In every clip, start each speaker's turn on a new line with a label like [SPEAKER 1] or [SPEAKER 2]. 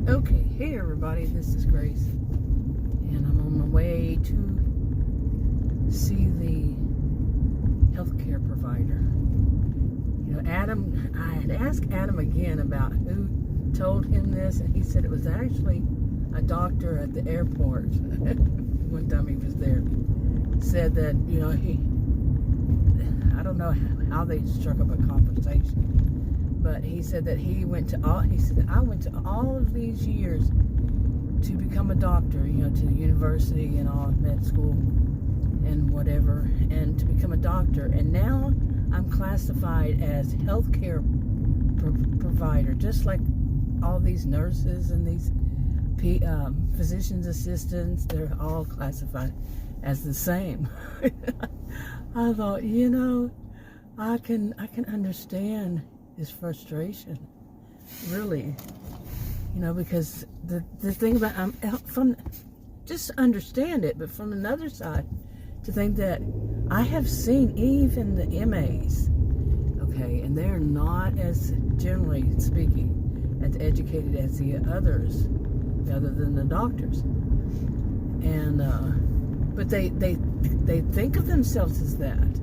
[SPEAKER 1] Okay, hey everybody, this is Grace, and I'm on my way to see the healthcare provider. You know, Adam, I had asked Adam again about who told him this, and he said it was actually a doctor at the airport. One time he was there, said that, you know, I don't know how they struck up a conversation. But he said that I went to all of these years to become a doctor, you know, to university and all, med school and whatever, and to become a doctor. And now I'm classified as healthcare provider, just like all these nurses and these physician's assistants. They're all classified as the same. I thought, you know, I can understand his frustration, really, you know, because the thing about just understand it, but from another side, to think that I have seen even the MAs, okay, and they're not as, generally speaking, as educated as the others, other than the doctors, and but they think of themselves as that.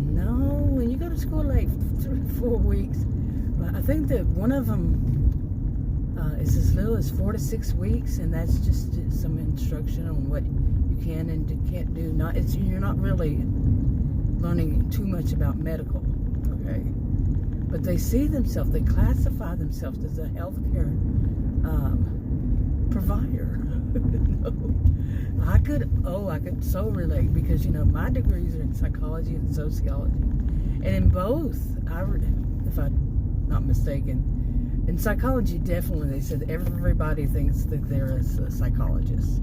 [SPEAKER 1] No, when you go to school like 3 or 4 weeks, but I think that one of them is as little as 4 to 6 weeks, and that's just some instruction on what you can and can't do. You're not really learning too much about medical, okay? But they classify themselves as a healthcare provider. I could so relate, because, you know, my degrees are in psychology and sociology, and in both, if I'm not mistaken, in psychology, definitely they said everybody thinks that they're a psychologist.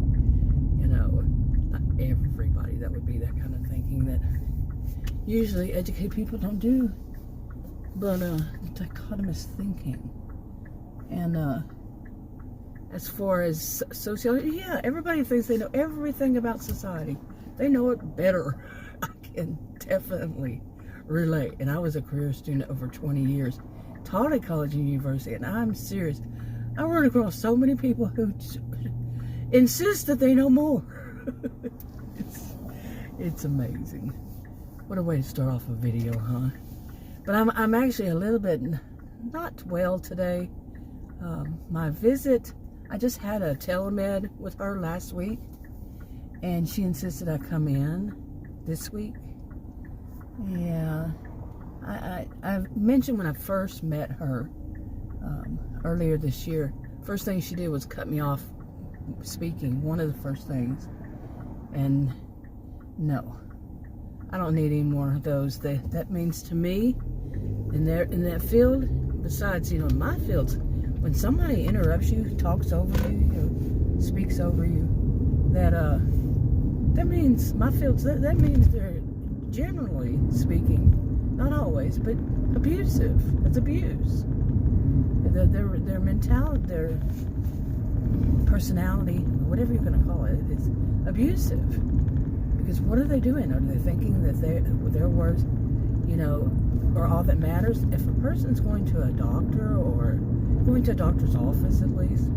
[SPEAKER 1] You know, not everybody. That would be that kind of thinking that usually educated people don't do, but dichotomous thinking. And as far as sociology, yeah, everybody thinks they know everything about society. They know it better. I can definitely relate. And I was a career student over 20 years, taught at college and university, and I'm serious. I run across so many people who insist that they know more. It's amazing. What a way to start off a video, huh? But I'm actually a little bit not well today. My visit, I just had a telemed with her last week, and she insisted I come in this week. Yeah, I mentioned when I first met her earlier this year, first thing she did was cut me off speaking, one of the first things. And no, I don't need any more of those. That means to me, in that field, besides, you know, in my fields, when somebody interrupts you, talks over you, you know, speaks over you, that means my fields. That means they're, generally speaking, not always, but abusive. It's abuse. Their mentality, their personality, whatever you're going to call it, is abusive. Because what are they doing? Are they thinking that their words, you know, are all that matters? If a person's going to a doctor, or going to a doctor's office at least,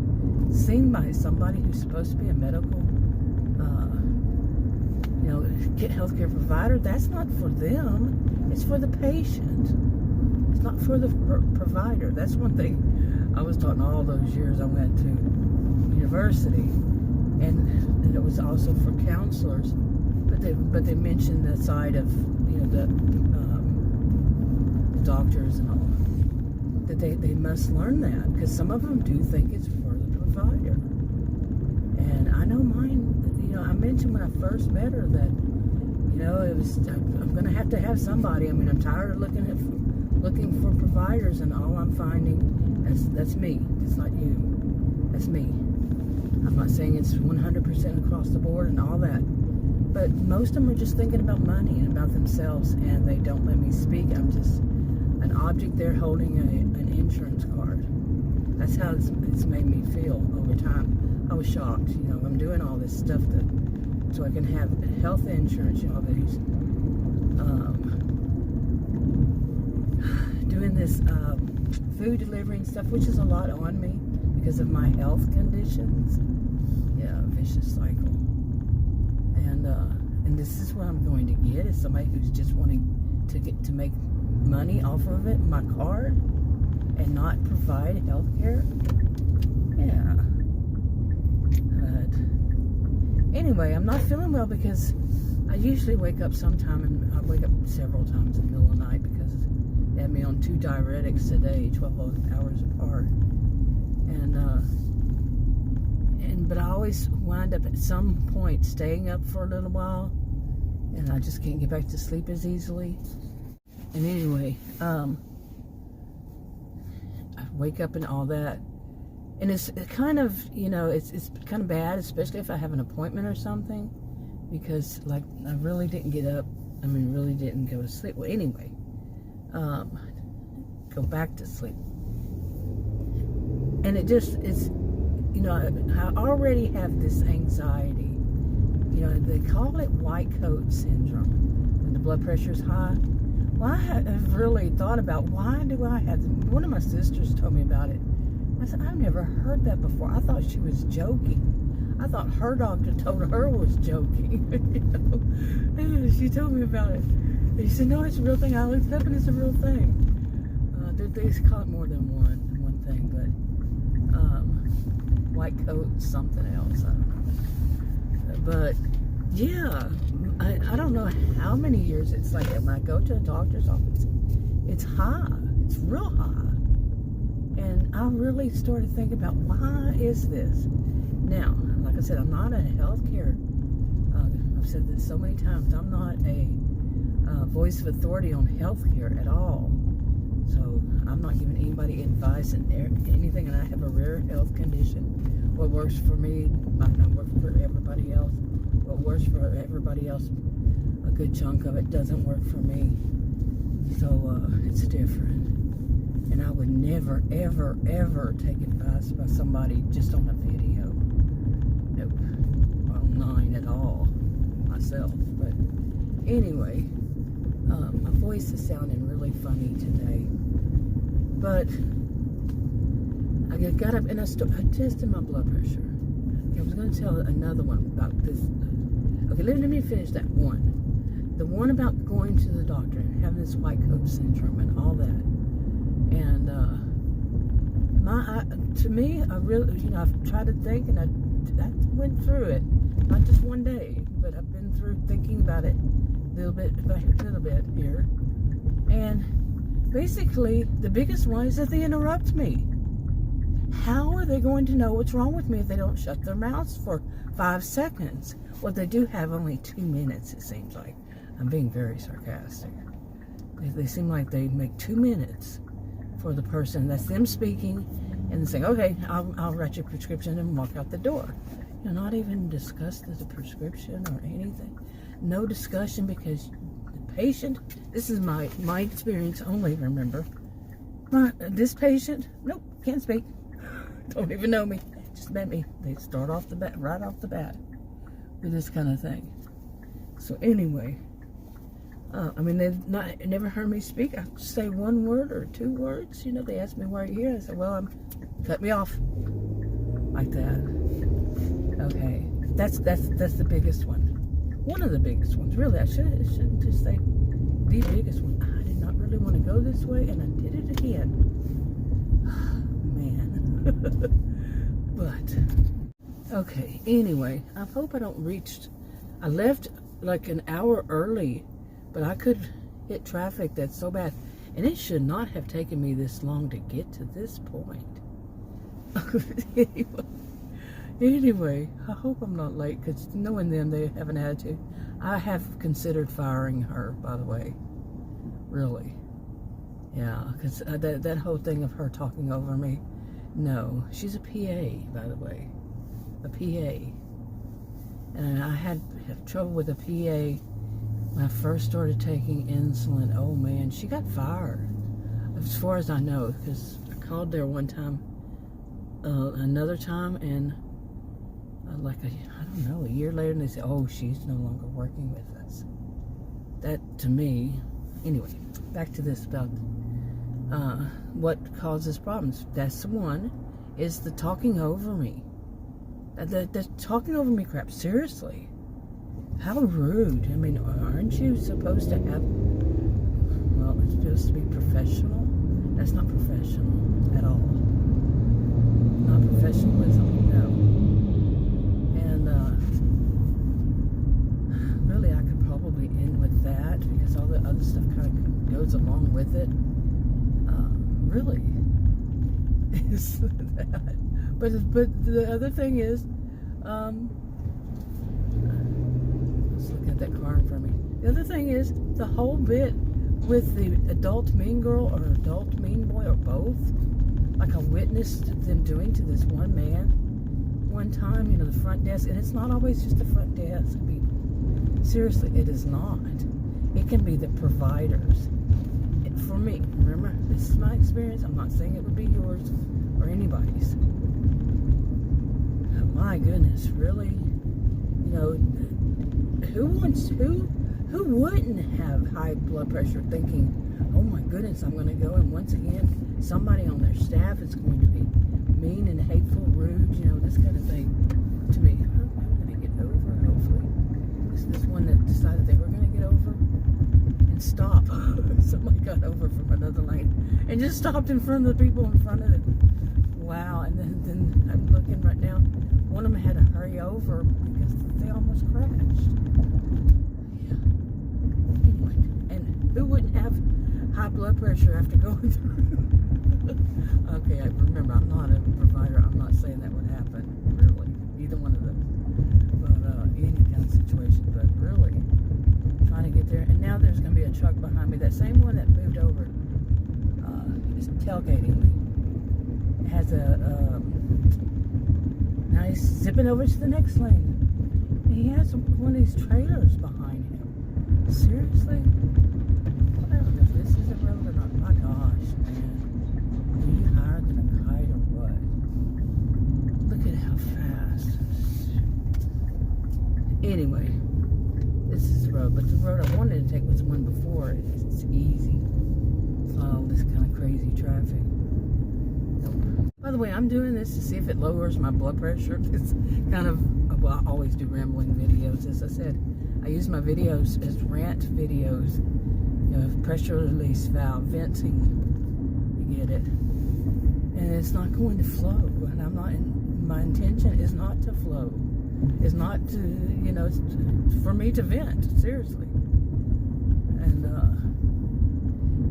[SPEAKER 1] seen by somebody who's supposed to be a medical, you know, healthcare provider, that's not for them. It's for the patient. It's not for the provider. That's one thing I was taught in all those years I went to university, and it was also for counselors. But they mentioned the side of, you know, the doctors and all, that they must learn that, because some of them do think it's for the provider. And I know mine, you know, I mentioned when I first met her that, you know, I'm going to have somebody. I mean, I'm tired of looking for providers, and all I'm finding, that's me. It's not you. That's me. I'm not saying it's 100% across the board and all that, but most of them are just thinking about money and about themselves, and they don't let me speak. I'm just an object there holding an insurance card. That's how it's made me feel over time. I was shocked. You know, I'm doing all this stuff so I can have health insurance, you know, these doing this food delivery and stuff, which is a lot on me, because of my health conditions. Yeah, vicious cycle. And this is what I'm going to get, is somebody who's just wanting to make money off of it, my card, and not provide health care. Yeah. But anyway, I'm not feeling well because I usually wake up sometime, and I wake up several times in the middle of the night because they had me on 2 diuretics a day, 12 hours apart. But I always wind up at some point staying up for a little while, and I just can't get back to sleep as easily. And anyway, I wake up and all that, and it's kind of, it's kind of bad, especially if I have an appointment or something, because like I really didn't get up. I mean, really didn't go to sleep. Well, anyway, go back to sleep, and it's. I already have this anxiety. They call it white coat syndrome when the blood pressure is high. Well, I have really thought about, why do I have this? One of my sisters told me about it. I said, I've never heard that before. I thought she was joking. I thought her doctor told her was joking. And she told me about it. And she said, no, it's a real thing. I looked it up and it's a real thing. They call it more than one thing, but white coat, something else, I don't know. But yeah, I don't know how many years it's like that. When I go to a doctor's office, it's high, it's real high, and I really started thinking about, why is this? Now, like I said, I'm not a healthcare. I've said this so many times. I'm not a voice of authority on healthcare at all. So I'm not giving anybody advice and anything, and I have a rare health condition. What works for me might not work for everybody else. What works for everybody else, a good chunk of it doesn't work for me. So it's different. And I would never, ever, ever take advice by somebody just on a video. Nope. Online at all. Myself. But anyway, my voice is sounding really funny today. But I got up and I tested my blood pressure. Okay, I was going to tell another one about this. Okay, let me finish that one. The one about going to the doctor and having this white coat syndrome and all that. And to me, I really, I've tried to think, and I went through it. Not just one day, but I've been through thinking about it a little bit here. And basically, the biggest one is that they interrupt me. How are they going to know what's wrong with me if they don't shut their mouths for 5 seconds? Well, they do have only 2 minutes, it seems like. I'm being very sarcastic. They seem like they make 2 minutes for the person. That's them speaking and then saying, okay, I'll write your prescription and walk out the door. Not even discuss the prescription or anything. No discussion, because the patient, this is my experience only, remember. This patient, nope, can't speak. Don't even know me. Just met me. They start off right off the bat with this kind of thing. So anyway, they've never heard me speak. I say 1 word or 2 words. They ask me, why are you here? I said, well, cut me off. Like that. Okay. That's the biggest one. One of the biggest ones. Really, I shouldn't just say the biggest one. I did not really want to go this way, and I did it again. Man. But, okay. Anyway, I hope I don't reach. I left like an hour early, but I could hit traffic that's so bad. And it should not have taken me this long to get to this point. Anyway, I hope I'm not late, because knowing them, they have an attitude. I have considered firing her, by the way. Really. Yeah, because that whole thing of her talking over me. No, she's a PA, by the way. A PA. And I had trouble with a PA when I first started taking insulin. Oh, man, she got fired. As far as I know, because I called there one time, another time, and a year later, and they said, oh, she's no longer working with us. That, to me, anyway, back to this about what causes problems. That's one. is the talking over me. The talking over me crap. Seriously. How rude. I mean, aren't you supposed to have... Well, it's supposed to be professional. That's not professional at all. Not professionalism, no. And really, I could probably end with that because all the other stuff kind of goes along with it. Really, is that? But the other thing is, let's look at that car in front of me. The other thing is the whole bit with the adult mean girl or adult mean boy or both. Like I witnessed them doing to this one man one time, you know, the front desk. And it's not always just the front desk. I mean, seriously, it is not. It can be the providers. For me, remember, this is my experience. I'm not saying it would be yours or anybody's. My goodness, really? You know, who wouldn't have high blood pressure thinking, oh my goodness, I'm going to go and once again, somebody on their staff is going to be mean and hateful, rude, you know, this kind of thing to me. I'm going to get over, hopefully. This one that decided they were going to get over and stop. Somebody got over from another lane and just stopped in front of the people in front of it. Wow. And then I'm looking right now. One of them had to hurry over because they almost crashed. Yeah. Anyway, and who wouldn't have high blood pressure after going through? Okay, remember, I'm not a provider. I'm not saying that would happen, really. Either one of them. But any kind of situation. But really, trying to get there. And now there's going to be a truck behind me. That same one that moved over is tailgating me. It has a nice zipping over to the next lane. And he has one of these trailers behind him. Seriously? I don't know if this is a road or not. My gosh, man. Are you higher than a kite or what? Look at how fast. Anyway, this is the road. But the road I wanted to take was the one before. It's easy. It's not all this kind of crazy traffic. By the way, I'm doing this to see if it lowers my blood pressure. It's kind of, well, I always do rambling videos. As I said, I use my videos as rant videos. You know, pressure release valve, venting. You get it. And it's not going to flow. And I'm not, my intention is not to flow. It's not to, you know, it's for me to vent, seriously. And,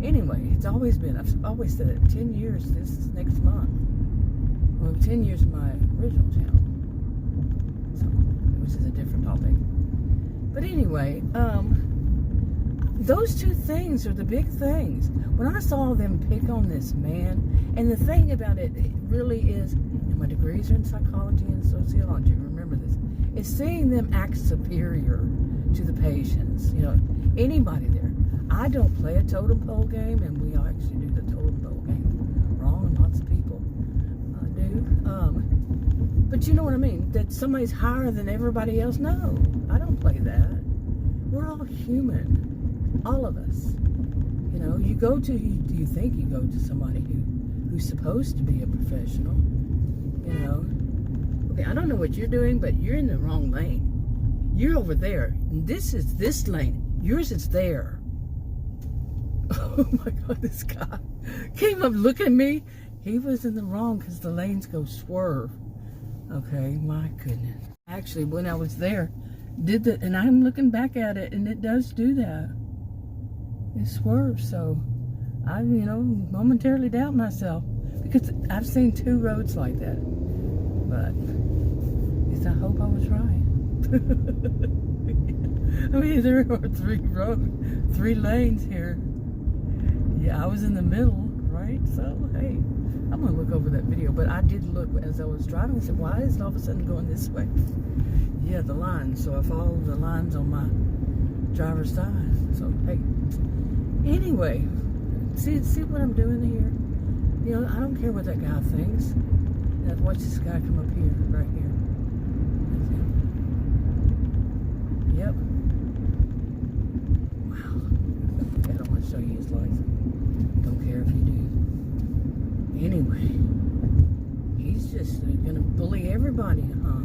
[SPEAKER 1] anyway, it's always been, I've always said it, 10 years this next month. Well, 10 years of my original channel, so, which is a different topic. But anyway, those two things are the big things. When I saw them pick on this man, and the thing about it, it really is, and my degrees are in psychology and sociology, remember this, is seeing them act superior to the patients. You know, anybody there. I don't play a totem pole game, and we actually do the totem pole game wrong, and lots of people do. But you know what I mean? That somebody's higher than everybody else? No, I don't play that. We're all human, all of us. You know, you go to, you think you go to somebody who's supposed to be a professional. You know, okay, I don't know what you're doing, but you're in the wrong lane. You're over there. And this is this lane. Yours is there. Oh my God, this guy came up looking at me. He was in the wrong because the lanes go swerve. Okay, my goodness. Actually, when I was there, did that, and I'm looking back at it, and it does do that. It swerves, so I, you know, momentarily doubt myself because I've seen two roads like that. But at least I hope I was right. I mean, there are three lanes here. Yeah, I was in the middle, right? So, hey, I'm going to look over that video. But I did look as I was driving. I said, why is it all of a sudden going this way? Yeah, the lines. So I followed the lines on my driver's side. So, hey. Anyway, see what I'm doing here? You know, I don't care what that guy thinks. Now, watch this guy come up here, right here. Yep. Wow. I don't want to show you his license. Don't care if you do. Anyway, he's just gonna bully everybody, huh?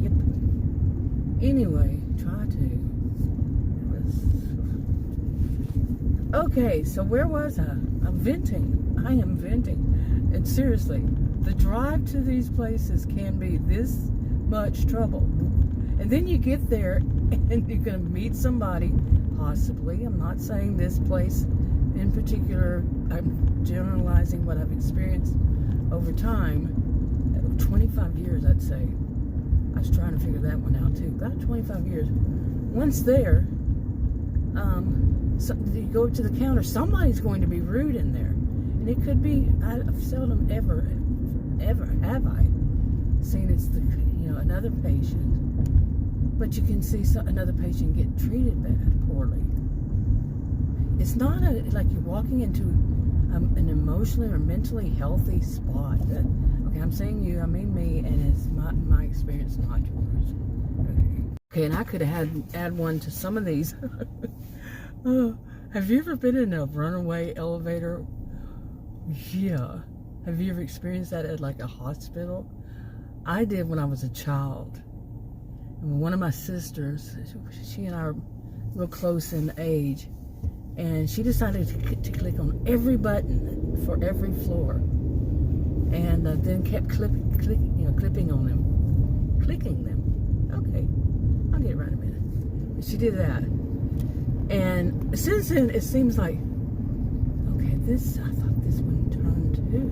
[SPEAKER 1] Yep. Anyway, try to. Okay, so where was I? I'm venting. I am venting. And seriously, the drive to these places can be this much trouble. And then you get there and you're going to meet somebody, possibly. I'm not saying this place in particular. I'm generalizing what I've experienced over time. 25 years, I'd say. I was trying to figure that one out too. About 25 years. Once there, so you go up to the counter, somebody's going to be rude in there. And it could be, I've seldom ever have I seen it's the, another patient. But you can see another patient get treated bad, poorly. It's not like you're walking into an emotionally or mentally healthy spot. Okay, I'm saying you, I mean me, and it's my experience, not yours. Okay, and I could add one to some of these. Have you ever been in a runaway elevator? Yeah. Have you ever experienced that at like a hospital? I did when I was a child. And one of my sisters, she and I are real close in age, and she decided to click on every button for every floor, and then kept clipping on them, clicking them. Okay, I'll get it right in a minute. But she did that. And since then, it seems like, okay, I thought this one turned too.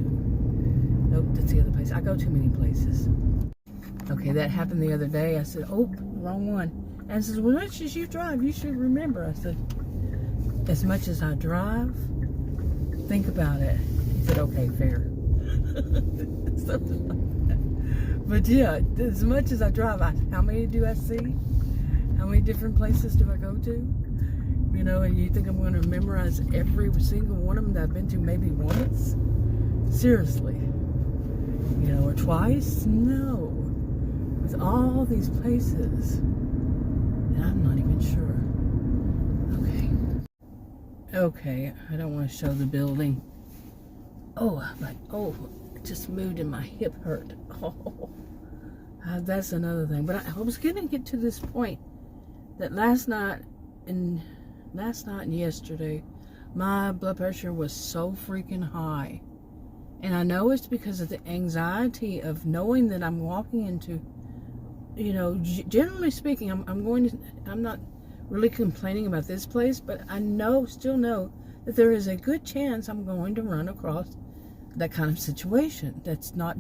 [SPEAKER 1] Nope, that's the other place. I go too many places. Okay, that happened the other day. I said, oh, wrong one. And says, well, as much as you drive, you should remember. I said, as much as I drive, think about it. He said, okay, fair. Something like that. But yeah, as much as I drive, how many do I see? How many different places do I go to? And you think I'm going to memorize every single one of them that I've been to maybe once? Seriously. Or twice? No. With all these places. And I'm not even sure. Okay, I don't want to show the building. It just moved and my hip hurt. Oh, that's another thing. But I was going to get to this point that last night and yesterday, my blood pressure was so freaking high. And I know it's because of the anxiety of knowing that I'm walking into, generally speaking, I'm not really complaining about this place, but I still know that there is a good chance I'm going to run across that kind of situation that's not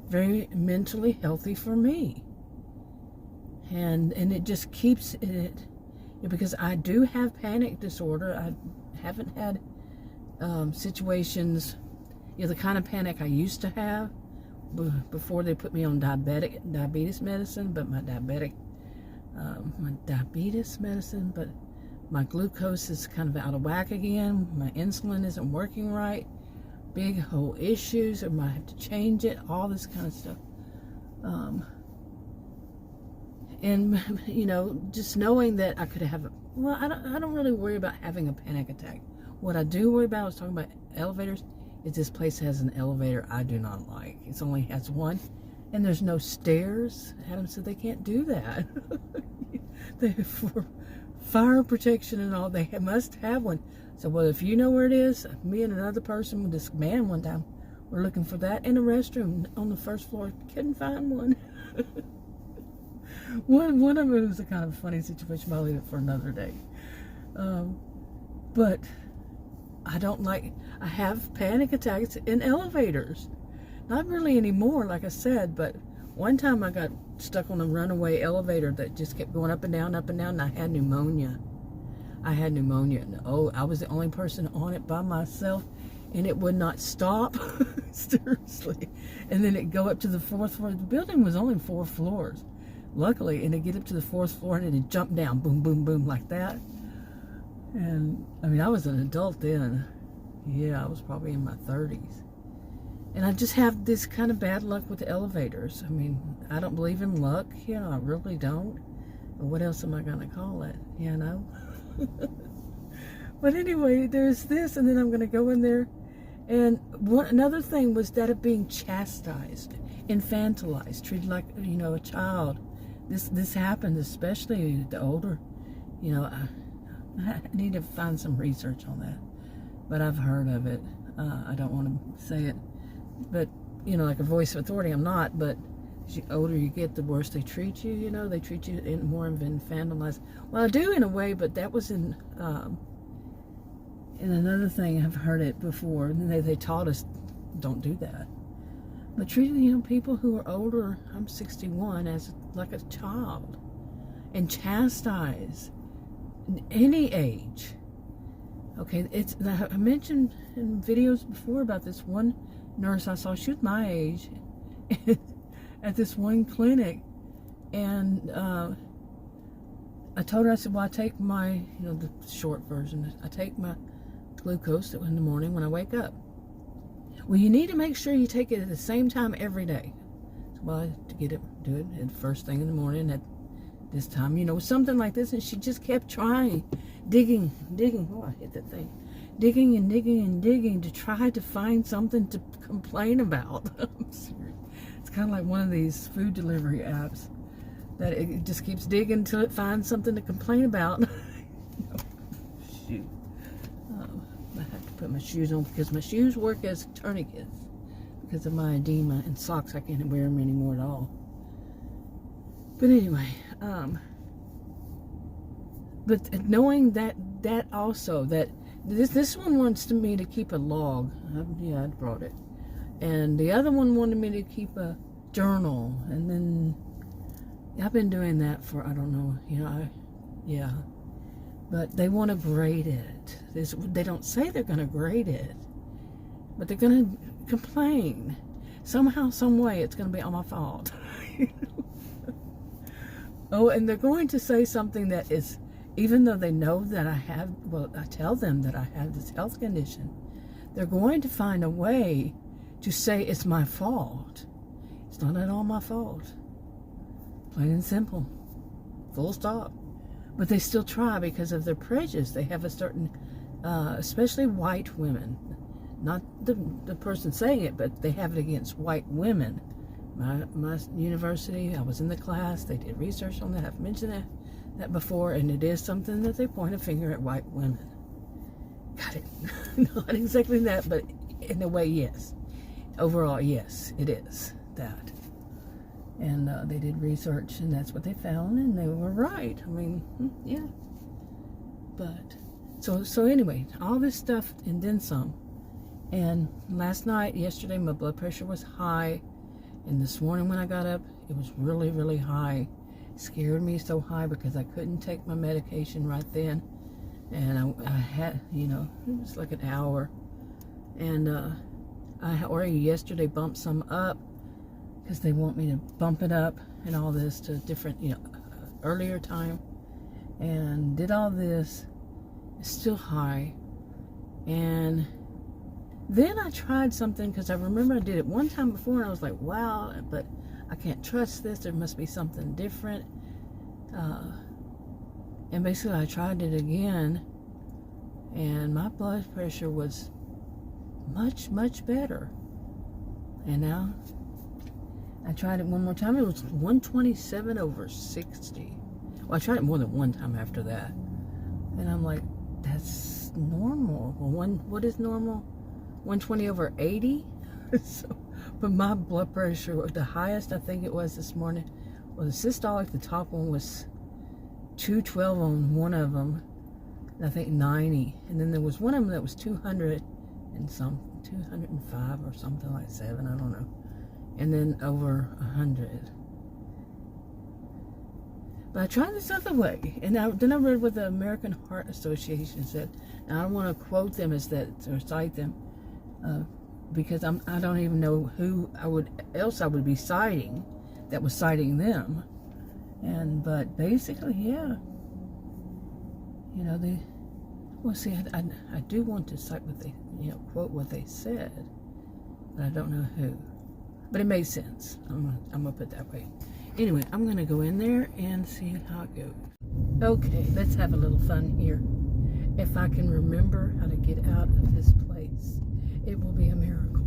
[SPEAKER 1] very mentally healthy for me. And it just keeps it, because I do have panic disorder. I haven't had situations, the kind of panic I used to have before they put me on diabetes medicine, but my diabetes medicine, but my glucose is kind of out of whack again. My insulin isn't working right. Big whole issues. I might have to change it. All this kind of stuff. And just knowing that I could have. I don't really worry about having a panic attack. What I do worry about, I was talking about elevators, is this place has an elevator I do not like. It only has one. And there's no stairs. Adam said they can't do that. For fire protection and all, they must have one. So, well, if you know where it is, me and another person with this man one time were looking for that in a restroom on the first floor. Couldn't find one. One of it was a kind of funny situation, but I'll leave it for another day. But I have panic attacks in elevators. Not really anymore, like I said, but one time I got stuck on a runaway elevator that just kept going up and down, and I had pneumonia. And I was the only person on it by myself, and it would not stop. Seriously. And then it'd go up to the fourth floor. The building was only 4 floors, luckily, and it'd get up to the 4th floor, and it'd jump down, boom, boom, boom, like that. And, I was an adult then. Yeah, I was probably in my 30s. And I just have this kind of bad luck with the elevators. I don't believe in luck, I really don't. But what else am I going to call it, But anyway, there's this, and then I'm going to go in there. And another thing was that of being chastised. infantilized, treated like, a child. This happens, especially the older, I need to find some research on that, but I've heard of it. I don't want to say it, but, like a voice of authority, I'm not, but as the older you get, the worse they treat you, they treat you more infantilized. Well, I do in a way, but that was in another thing, I've heard it before, and they taught us, don't do that. But treating, people who are older, I'm 61, as like a child, and chastise any age. Okay, I mentioned in videos before about this one nurse I saw. She was my age at this one clinic, and I told her, I said, well, I take my, the short version, I take my glucose in the morning when I wake up. Well, you need to make sure you take it at the same time every day. Well, to do it at first thing in the morning at this time, something like this. And she just kept trying, digging. Oh, I hit that thing. Digging and digging and digging to try to find something to complain about. I'm serious. It's kind of like one of these food delivery apps that it just keeps digging until it finds something to complain about. Shoot. I have to put my shoes on because my shoes work as tourniquets because of my edema and socks. I can't wear them anymore at all. But anyway, but knowing that also that this one wants me to keep a log. Yeah, I brought it, and the other one wanted me to keep a journal, and then I've been doing that for I don't know. Yeah. But they want to grade it. They don't say they're going to grade it, but they're going to complain. Somehow, some way, it's going to be all my fault. Oh, and they're going to say something that is, even though they know that I tell them that I have this health condition, they're going to find a way to say it's my fault. It's not at all my fault. Plain and simple. Full stop. But they still try because of their prejudice. They have a certain, especially white women, not the person saying it, but they have it against white women. My university, I was in the class, they did research on that. I've mentioned that before, and it is something that they point a finger at white women. Got it. Not exactly that, but in a way, yes. Overall, yes, it is that. And they did research, and that's what they found, and they were right. I mean, yeah. But, so anyway, all this stuff and then some. And yesterday, my blood pressure was high. And this morning when I got up, it was really, really high. It scared me so high because I couldn't take my medication right then. And I had, it was like an hour. And I already yesterday bumped some up, because they want me to bump it up and all this to different, earlier time. And did all this. It's still high. And then I tried something, because I remember I did it one time before, and I was like, wow, but I can't trust this. There must be something different. And basically I tried it again, and my blood pressure was much, much better. And now I tried it one more time. It was 127/60. Well, I tried it more than one time after that. And I'm like, that's normal. Well, what is normal? 120/80? But my blood pressure, the highest I think it was this morning, was systolic. The top one was 212 on one of them. And I think 90. And then there was one of them that was 200 and 205 or something like 7. I don't know. And then over 100. But I tried this other way, and then I read what the American Heart Association said. And I don't want to quote them as that or cite them, because I don't even know who I would be citing that was citing them. But basically, yeah, I do want to cite what they, quote what they said, but I don't know who. But it made sense. I'm gonna put it that way. Anyway, I'm gonna go in there and see how it goes. Okay, let's have a little fun here. If I can remember how to get out of this place, it will be a miracle.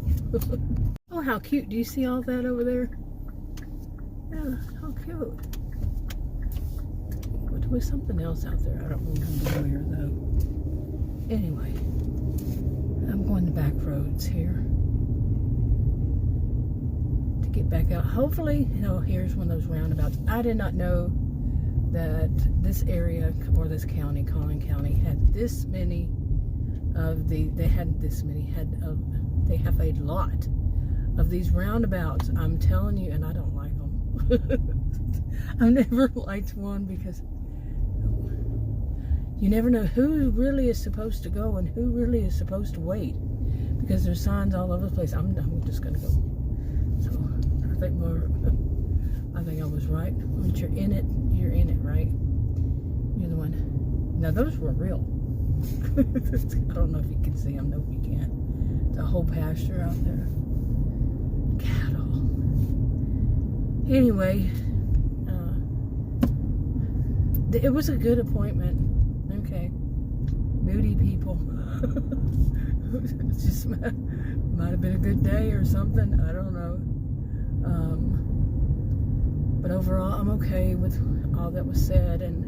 [SPEAKER 1] Oh, Oh, how cute. Do you see all that over there? Yeah, how cute. But there was something else out there. I don't remember where, though. Anyway, I'm going the back roads here to get back out. Hopefully, here's one of those roundabouts. I did not know that this area, or this county, Collin County, had this many of they have a lot of these roundabouts. I'm telling you, and I don't like them. I've never liked one because you never know who really is supposed to go and who really is supposed to wait, because there's signs all over the place. I'm just gonna go. So I think I was right. Once you're in it, right? You're the one. Now those were real. I don't know if you can see them. No, you can't. It's a whole pasture out there. Cattle. Anyway, it was a good appointment. Okay. Moody people. It just might have been a good day or something. I don't know. But overall, I'm okay with all that was said. And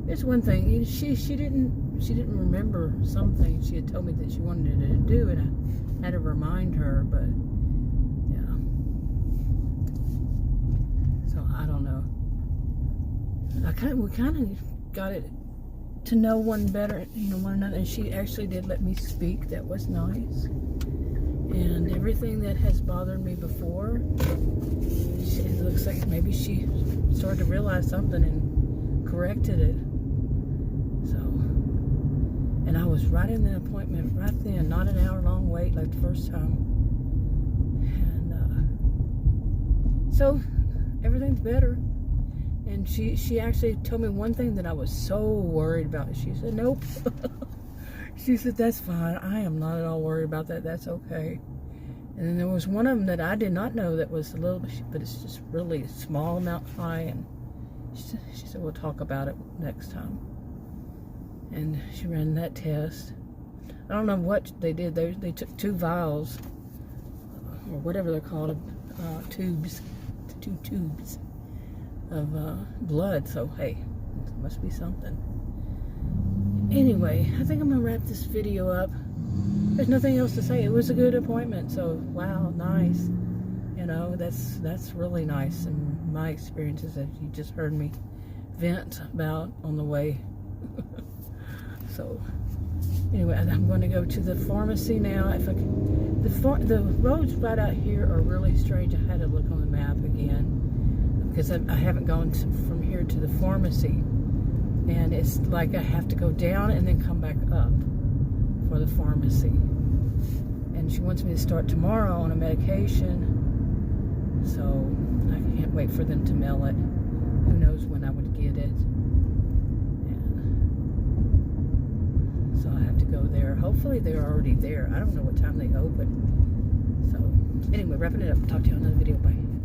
[SPEAKER 1] it's one thing. She didn't remember something she had told me that she wanted to do, and I had to remind her. But yeah. So I don't know. We kind of got it to know one better, one another. And she actually did let me speak. That was nice. And everything that has bothered me before, it looks like maybe she started to realize something and corrected it. So, and I was right in the appointment right then, not an hour-long wait like the first time. And so everything's better. And she actually told me one thing that I was so worried about. She said, nope. She said, that's fine. I am not at all worried about that. That's okay. And then there was one of them that I did not know that was a little bit, but it's just really a small amount high. And she said, we'll talk about it next time. And she ran that test. I don't know what they did. They took 2 vials, or whatever they're called, tubes, 2 tubes of blood. So, hey, it must be something. Anyway, I think I'm going to wrap this video up. There's nothing else to say. It was a good appointment. So, wow, nice. That's really nice. And my experiences that you just heard me vent about on the way. So, anyway, I'm going to go to the pharmacy now. If I can, the roads right out here are really strange. I had to look on the map again because I haven't gone from here to the pharmacy. And it's like I have to go down and then come back up for the pharmacy. And she wants me to start tomorrow on a medication. So I can't wait for them to mail it. Who knows when I would get it. And so I have to go there. Hopefully they're already there. I don't know what time they open. So anyway, wrapping it up. Talk to you on another video. Bye.